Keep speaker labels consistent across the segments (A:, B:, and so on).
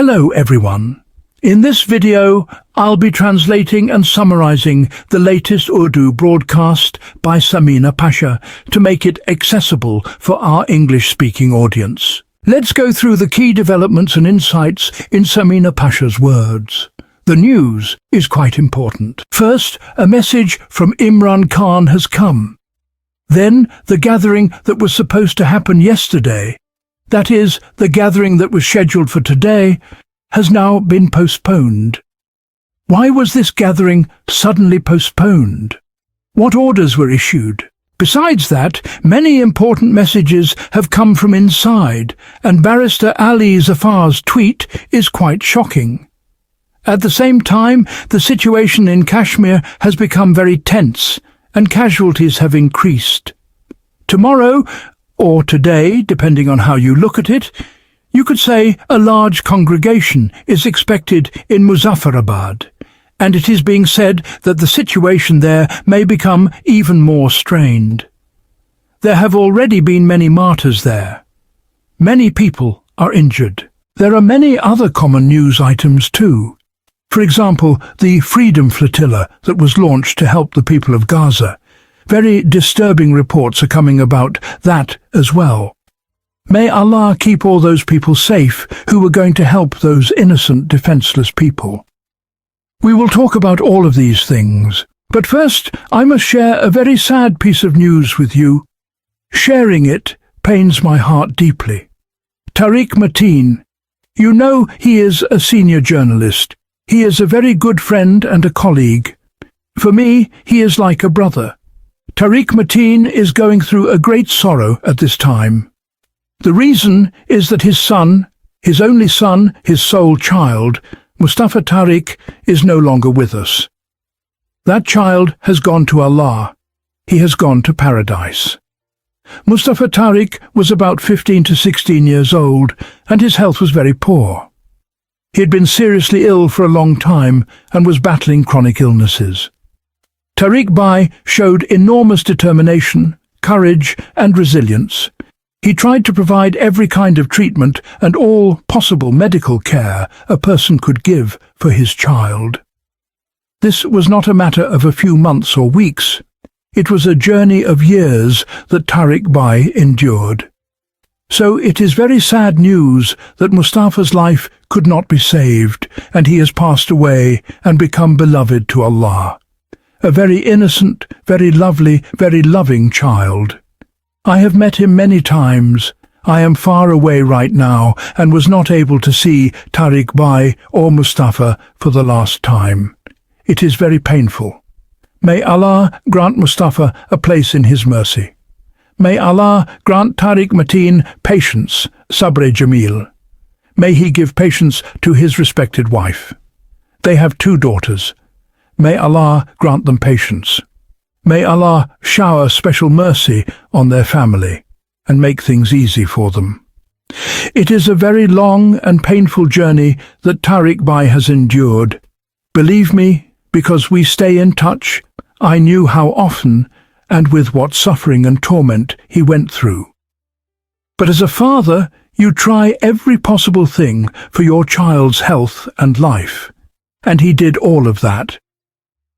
A: Hello everyone. In this video, I'll be translating and summarizing the latest Urdu broadcast by Samina Pasha to make it accessible for our English-speaking audience. Let's go through the key developments and insights in Samina Pasha's words. The news is quite important. First, a message from Imran Khan has come. Then, the gathering that was supposed to happen yesterday, that is, the gathering that was scheduled for today, has now been postponed. Why was this gathering suddenly postponed? What orders were issued? Besides that, many important messages have come from inside, and Barrister Ali Zafar's tweet is quite shocking. At the same time, the situation in Kashmir has become very tense, and casualties have increased. Tomorrow, or today, depending on how you look at it, you could say a large congregation is expected in Muzaffarabad, and it is being said that the situation there may become even more strained. There have already been many martyrs there. Many people are injured. There are many other common news items too. For example, the Freedom Flotilla that was launched to help the people of Gaza. Very disturbing reports are coming about that as well. May Allah keep all those people safe who were going to help those innocent, defenseless people. We will talk about all of these things, but first I must share a very sad piece of news with you. Sharing it pains my heart deeply. Tariq, you know he is a senior journalist. He is a very good friend and a colleague. For me, he is like a brother. Tariq is going through a great sorrow at this time. The reason is that his son, his only son, his sole child, Mustafa Tariq, is no longer with us. That child has gone to Allah. He has gone to paradise. Mustafa Tariq was about 15 to 16 years old, and his health was very poor. He had been seriously ill for a long time and was battling chronic illnesses. Tariq showed enormous determination, courage and resilience. He tried to provide every kind of treatment and all possible medical care a person could give for his child. This was not a matter of a few months or weeks. It was a journey of years that Tariq endured. So it is very sad news that Mustafa's life could not be saved, and he has passed away and become beloved to Allah. A very innocent, very lovely, very loving child. I have met him many times. I am far away right now and was not able to see Tariq or Mustafa for the last time. It is very painful. May Allah grant Mustafa a place in his mercy. May Allah grant Tariq patience, sabr jameel. May he give patience to his respected wife. They have 2 daughters. May Allah grant them patience. May Allah shower special mercy on their family and make things easy for them. It is a very long and painful journey that Tariq has endured. Believe me, because we stay in touch, I knew how often and with what suffering and torment he went through. But as a father, you try every possible thing for your child's health and life, and he did all of that.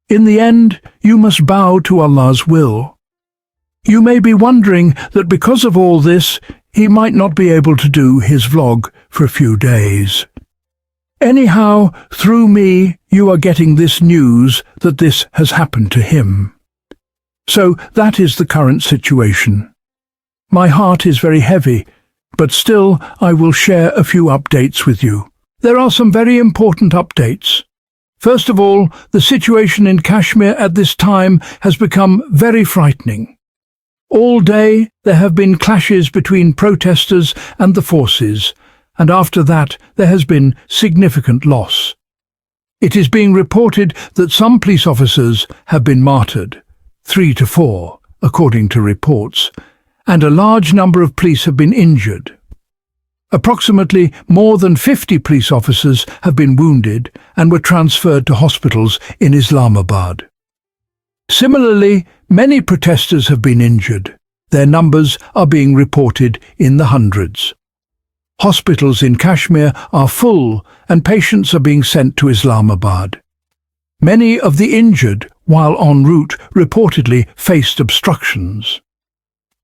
A: In the end, you must bow to Allah's will. You may be wondering that because of all this, he might not be able to do his vlog for a few days. Anyhow, through me, you are getting this news that this has happened to him. So that is the current situation. My heart is very heavy, but still I will share a few updates with you. There are some very important updates. First of all, the situation in Kashmir at this time has become very frightening. All day there have been clashes between protesters and the forces, and after that there has been significant loss. It is being reported that some police officers have been martyred, 3 to 4, according to reports, and a large number of police have been injured. Approximately more than 50 police officers have been wounded and were transferred to hospitals in Islamabad. Similarly, many protesters have been injured. Their numbers are being reported in the hundreds. Hospitals in Kashmir are full and patients are being sent to Islamabad. Many of the injured, while en route, reportedly faced obstructions.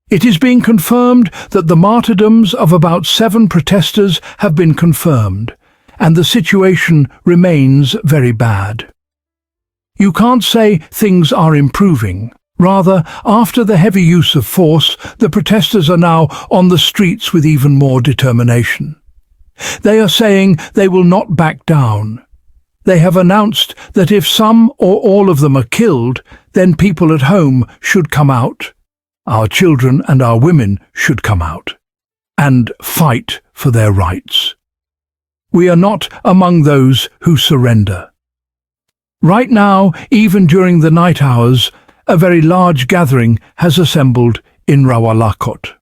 A: It is being confirmed that the martyrdoms of about 7 protesters have been confirmed, and the situation remains very bad. You can't say things are improving. Rather, after the heavy use of force, the protesters are now on the streets with even more determination. They are saying they will not back down. They have announced that if some or all of them are killed, then people at home should come out. Our children and our women should come out and fight for their rights. We are not among those who surrender. Right now, even during the night hours, a very large gathering has assembled in Rawalakot.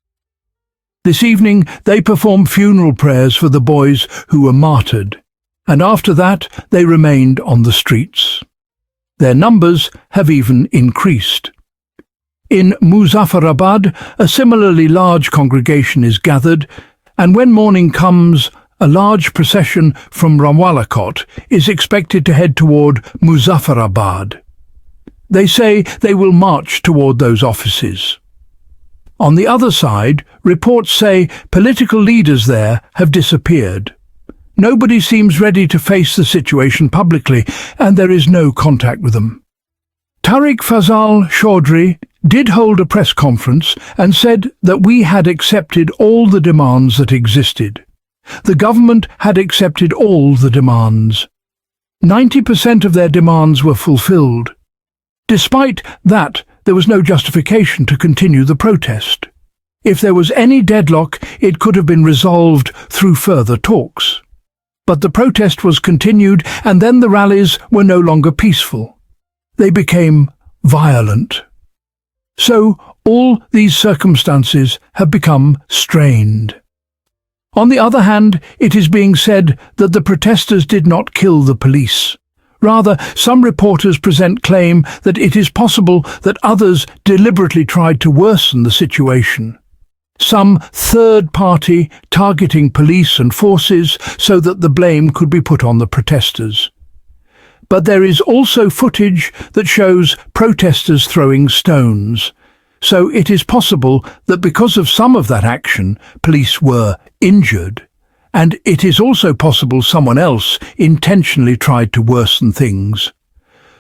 A: This evening they perform funeral prayers for the boys who were martyred, and after that they remained on the streets. Their numbers have even increased. In Muzaffarabad, a similarly large congregation is gathered, and when morning comes, a large procession from Rawalakot is expected to head toward Muzaffarabad. They say they will march toward those offices. On the other side, reports say political leaders there have disappeared. Nobody seems ready to face the situation publicly, and there is no contact with them. Tariq Chaudhry did hold a press conference and said that we had accepted all the demands that existed. The government had accepted all the demands. 90% of their demands were fulfilled. Despite that, there was no justification to continue the protest. If there was any deadlock, it could have been resolved through further talks. But the protest was continued, and then the rallies were no longer peaceful. They became violent. So all these circumstances have become strained. On the other hand, it is being said that the protesters did not kill the police. Rather, some reporters claim that it is possible that others deliberately tried to worsen the situation. Some third party targeting police and forces so that the blame could be put on the protesters. But there is also footage that shows protesters throwing stones. So it is possible that because of some of that action, police were injured. And it is also possible someone else intentionally tried to worsen things.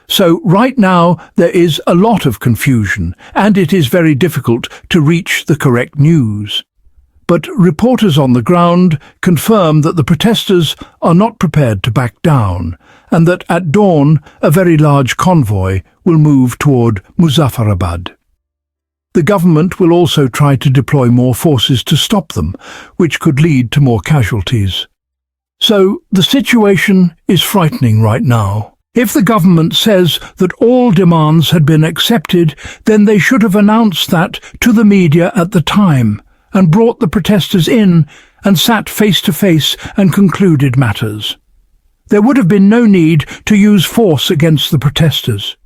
A: So right now there is a lot of confusion, and it is very difficult to reach the correct news. But reporters on the ground confirm that the protesters are not prepared to back down, and that at dawn a very large convoy will move toward Muzaffarabad. The government will also try to deploy more forces to stop them, which could lead to more casualties. So the situation is frightening right now. If the government says that all demands had been accepted, then they should have announced that to the media at the time, and brought the protesters in and sat face to face and concluded matters. There would have been no need to use force against the protesters.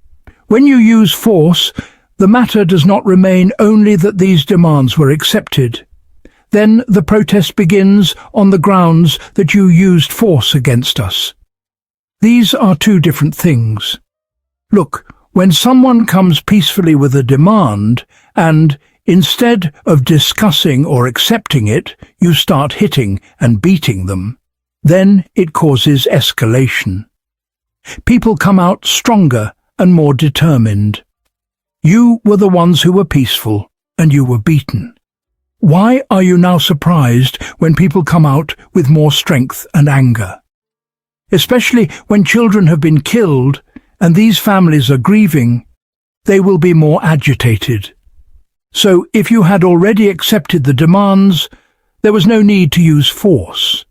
A: When you use force, the matter does not remain only that these demands were accepted. Then the protest begins on the grounds that you used force against us. These are two different things. Look, when someone comes peacefully with a demand and, instead of discussing or accepting it, you start hitting and beating them, then it causes escalation. People come out stronger and more determined. You were the ones who were peaceful, and you were beaten. Why are you now surprised when people come out with more strength and anger? Especially when children have been killed and these families are grieving, they will be more agitated. So if you had already accepted the demands, there was no need to use force.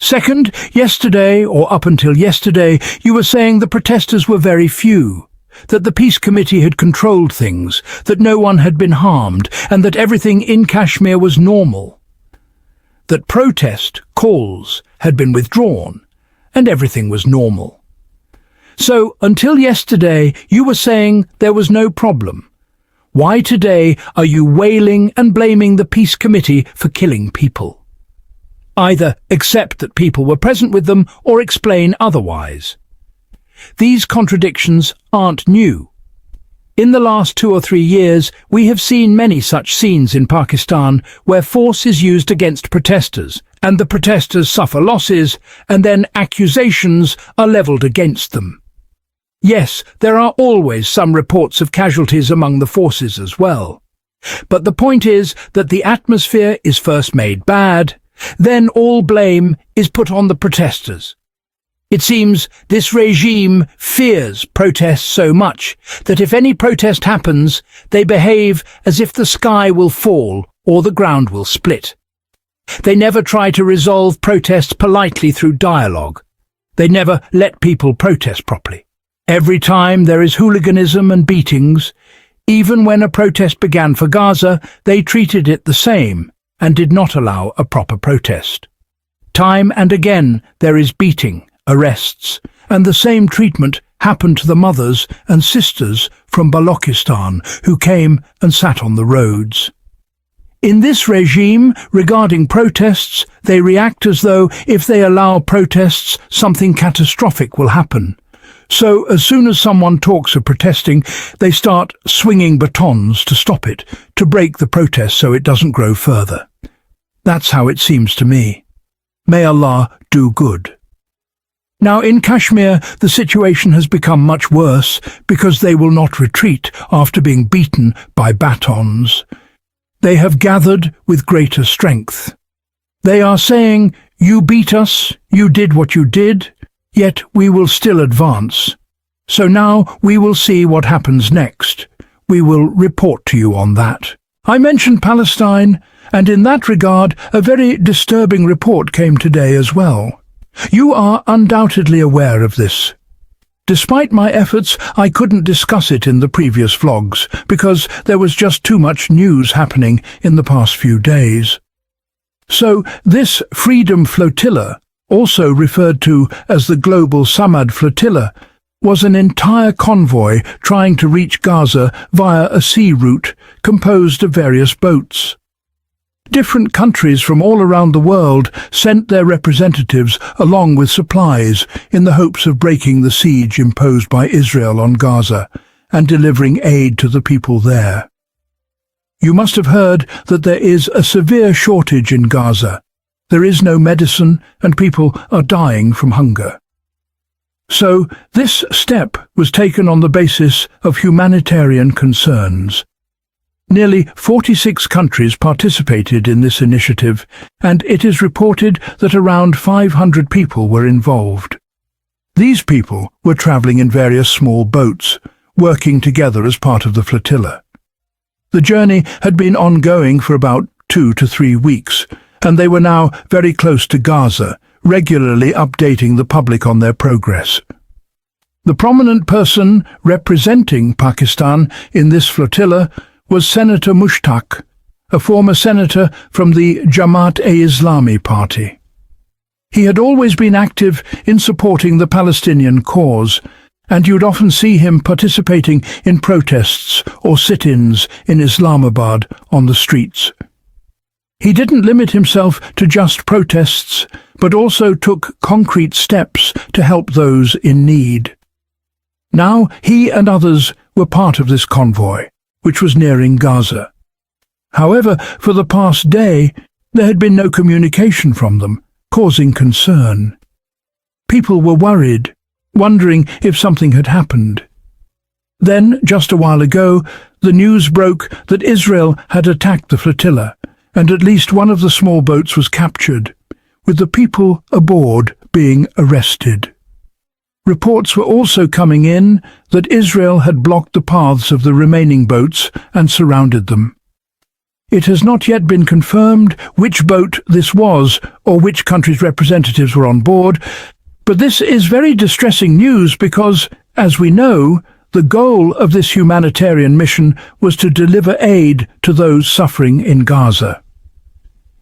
A: Second, yesterday, or up until yesterday, you were saying the protesters were very few, that the peace committee had controlled things, that no one had been harmed, and that everything in Kashmir was normal. That protest calls had been withdrawn, and everything was normal. So, until yesterday, you were saying there was no problem. Why today are you wailing and blaming the peace committee for killing people? either accept that people were present with them or explain otherwise. These contradictions aren't new. In the last 2 or 3 years, we have seen many such scenes in Pakistan where force is used against protesters, and the protesters suffer losses, and then accusations are levelled against them. Yes, there are always some reports of casualties among the forces as well. But the point is that the atmosphere is first made bad, then all blame is put on the protesters. It seems this regime fears protests so much that if any protest happens, they behave as if the sky will fall or the ground will split. They never try to resolve protests politely through dialogue. They never let people protest properly. Every time there is hooliganism and beatings. Even when a protest began for Gaza, they treated it the same and did not allow a proper protest. Time and again there is beating, arrests, and the same treatment happened to the mothers and sisters from Balochistan who came and sat on the roads. In this regime, regarding protests, they react as though if they allow protests, something catastrophic will happen. So as soon as someone talks of protesting, they start swinging batons to stop it, to break the protest so it doesn't grow further. That's how it seems to me. May Allah do good. Now in Kashmir, the situation has become much worse because they will not retreat after being beaten by batons. They have gathered with greater strength. They are saying, "You beat us, you did what you did, yet we will still advance. So now we will see what happens next. We will report to you on that." I mentioned Palestine, and in that regard a very disturbing report came today as well. You are undoubtedly aware of this. Despite my efforts, I couldn't discuss it in the previous vlogs, because there was just too much news happening in the past few days. So this Freedom Flotilla, also referred to as the Global Samad Flotilla, was an entire convoy trying to reach Gaza via a sea route composed of various boats. Different countries from all around the world sent their representatives along with supplies in the hopes of breaking the siege imposed by Israel on Gaza and delivering aid to the people there. You must have heard that there is a severe shortage in Gaza. There is no medicine and people are dying from hunger. So this step was taken on the basis of humanitarian concerns. Nearly 46 countries participated in this initiative, and it is reported that around 500 people were involved. These people were travelling in various small boats, working together as part of the flotilla. The journey had been ongoing for about 2 to 3 weeks, and they were now very close to Gaza, regularly updating the public on their progress. The prominent person representing Pakistan in this flotilla was Senator Mushtaq, a former senator from the Jamaat-e-Islami party. He had always been active in supporting the Palestinian cause, and you'd often see him participating in protests or sit-ins in Islamabad on the streets. He didn't limit himself to just protests, but also took concrete steps to help those in need. Now he and others were part of this convoy, which was nearing Gaza. However, for the past day, there had been no communication from them, causing concern. People were worried, wondering if something had happened. Then, just a while ago, the news broke that Israel had attacked the flotilla, and at least one of the small boats was captured, with the people aboard being arrested. Reports were also coming in that Israel had blocked the paths of the remaining boats and surrounded them. It has not yet been confirmed which boat this was or which country's representatives were on board, but this is very distressing news because, as we know, the goal of this humanitarian mission was to deliver aid to those suffering in Gaza.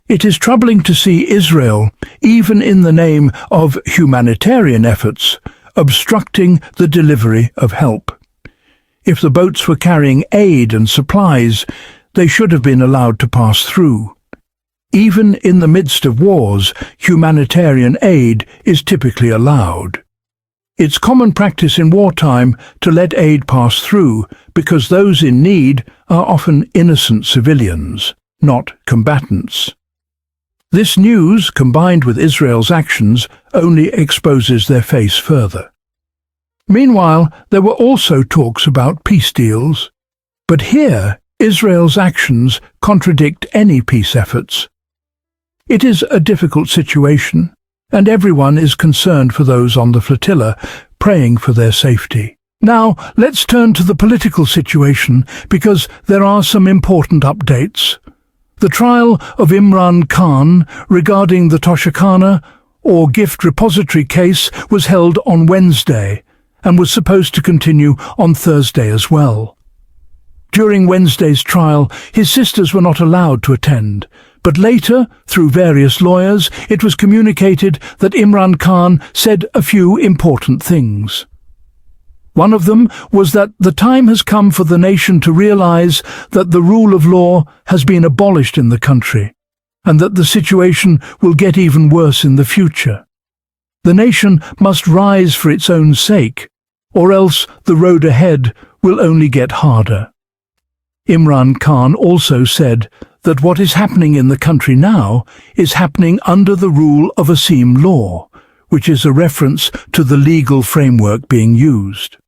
A: It is troubling to see Israel, even in the name of humanitarian efforts, obstructing the delivery of help. If the boats were carrying aid and supplies, they should have been allowed to pass through. Even in the midst of wars, humanitarian aid is typically allowed. It's common practice in wartime to let aid pass through because those in need are often innocent civilians, not combatants. This news, combined with Israel's actions, only exposes their face further. Meanwhile, there were also talks about peace deals. But here, Israel's actions contradict any peace efforts. It is a difficult situation, and everyone is concerned for those on the flotilla, praying for their safety. Now, let's turn to the political situation, because there are some important updates. The trial of Imran Khan regarding the Toshakana, or gift repository case, was held on Wednesday, and was supposed to continue on Thursday as well. During Wednesday's trial, his sisters were not allowed to attend, but later, through various lawyers, it was communicated that Imran Khan said a few important things. One of them was that the time has come for the nation to realize that the rule of law has been abolished in the country, and that the situation will get even worse in the future. The nation must rise for its own sake, or else the road ahead will only get harder. Imran Khan also said that what is happening in the country now is happening under the rule of Asim law, which is a reference to the legal framework being used.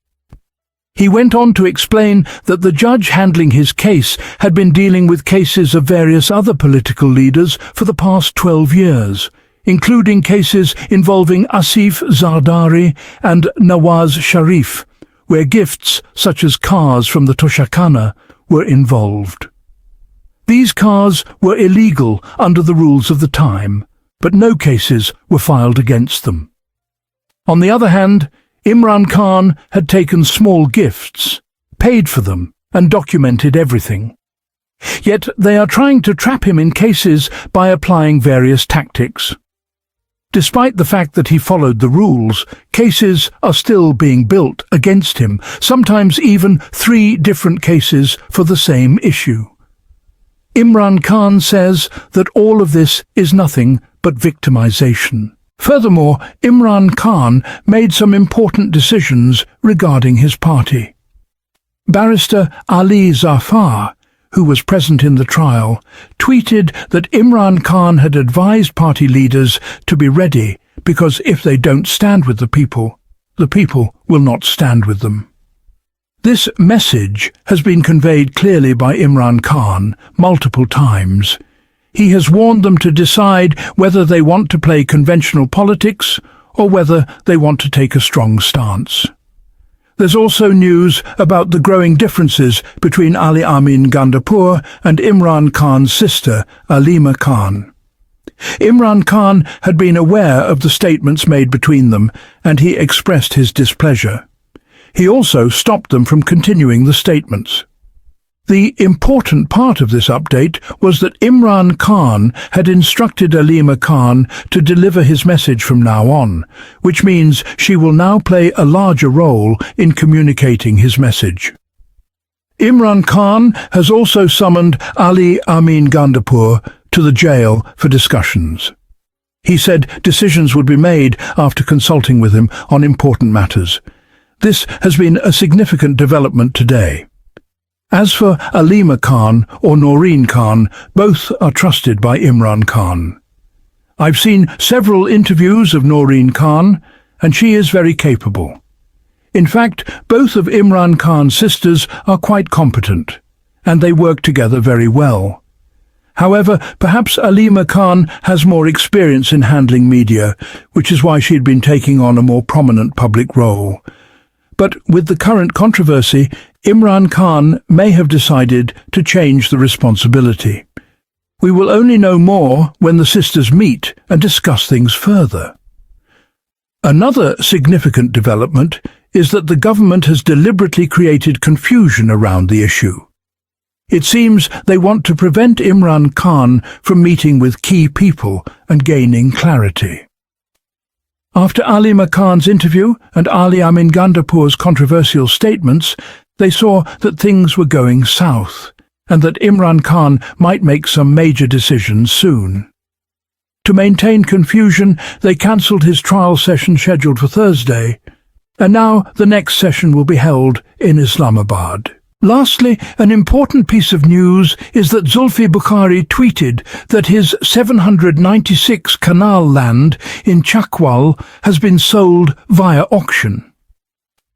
A: He went on to explain that the judge handling his case had been dealing with cases of various other political leaders for the past 12 years, including cases involving Asif Zardari and Nawaz Sharif, where gifts such as cars from the Toshakana were involved. These cars were illegal under the rules of the time, but no cases were filed against them. On the other hand, Imran Khan had taken small gifts, paid for them, and documented everything. Yet they are trying to trap him in cases by applying various tactics. Despite the fact that he followed the rules, cases are still being built against him, sometimes even 3 different cases for the same issue. Imran Khan says that all of this is nothing but victimization. Furthermore, Imran Khan made some important decisions regarding his party. Barrister Ali Zafar, who was present in the trial, tweeted that Imran Khan had advised party leaders to be ready because if they don't stand with the people will not stand with them. This message has been conveyed clearly by Imran Khan multiple times. He has warned them to decide whether they want to play conventional politics or whether they want to take a strong stance. There's also news about the growing differences between Ali Amin Gandapur and Imran Khan's sister, Alima Khan. Imran Khan had been aware of the statements made between them, and he expressed his displeasure. He also stopped them from continuing the statements. The important part of this update was that Imran Khan had instructed Alima Khan to deliver his message from now on, which means she will now play a larger role in communicating his message. Imran Khan has also summoned Ali Amin Gandapur to the jail for discussions. He said decisions would be made after consulting with him on important matters. This has been a significant development today. As for Alima Khan or Noreen Khan, both are trusted by Imran Khan. I've seen several interviews of Noreen Khan, and she is very capable. In fact, both of Imran Khan's sisters are quite competent, and they work together very well. However, perhaps Alima Khan has more experience in handling media, which is why she had been taking on a more prominent public role. But with the current controversy, Imran Khan may have decided to change the responsibility. We will only know more when the sisters meet and discuss things further. Another significant development is that the government has deliberately created confusion around the issue. It seems they want to prevent Imran Khan from meeting with key people and gaining clarity. After Alima Khan's interview and Ali Amin Gandapur's controversial statements, they saw that things were going south, and that Imran Khan might make some major decisions soon. To maintain confusion, they cancelled his trial session scheduled for Thursday, and now the next session will be held in Islamabad. Lastly, an important piece of news is that Zulfi Bukhari tweeted that his 796 canal land in Chakwal has been sold via auction.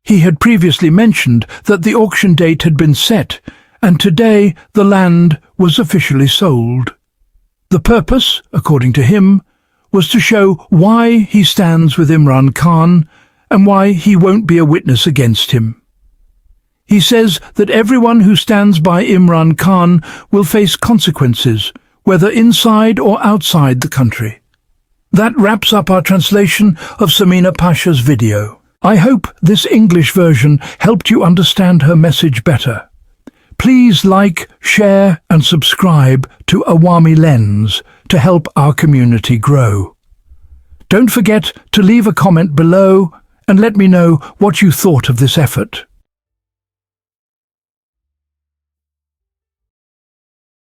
A: He had previously mentioned that the auction date had been set, and today the land was officially sold. The purpose, according to him, was to show why he stands with Imran Khan and why he won't be a witness against him. He says that everyone who stands by Imran Khan will face consequences, whether inside or outside the country. That wraps up our translation of Samina Pasha's video. I hope this English version helped you understand her message better. Please like, share and subscribe to Awami Lens to help our community grow. Don't forget to leave a comment below and let me know what you thought of this effort.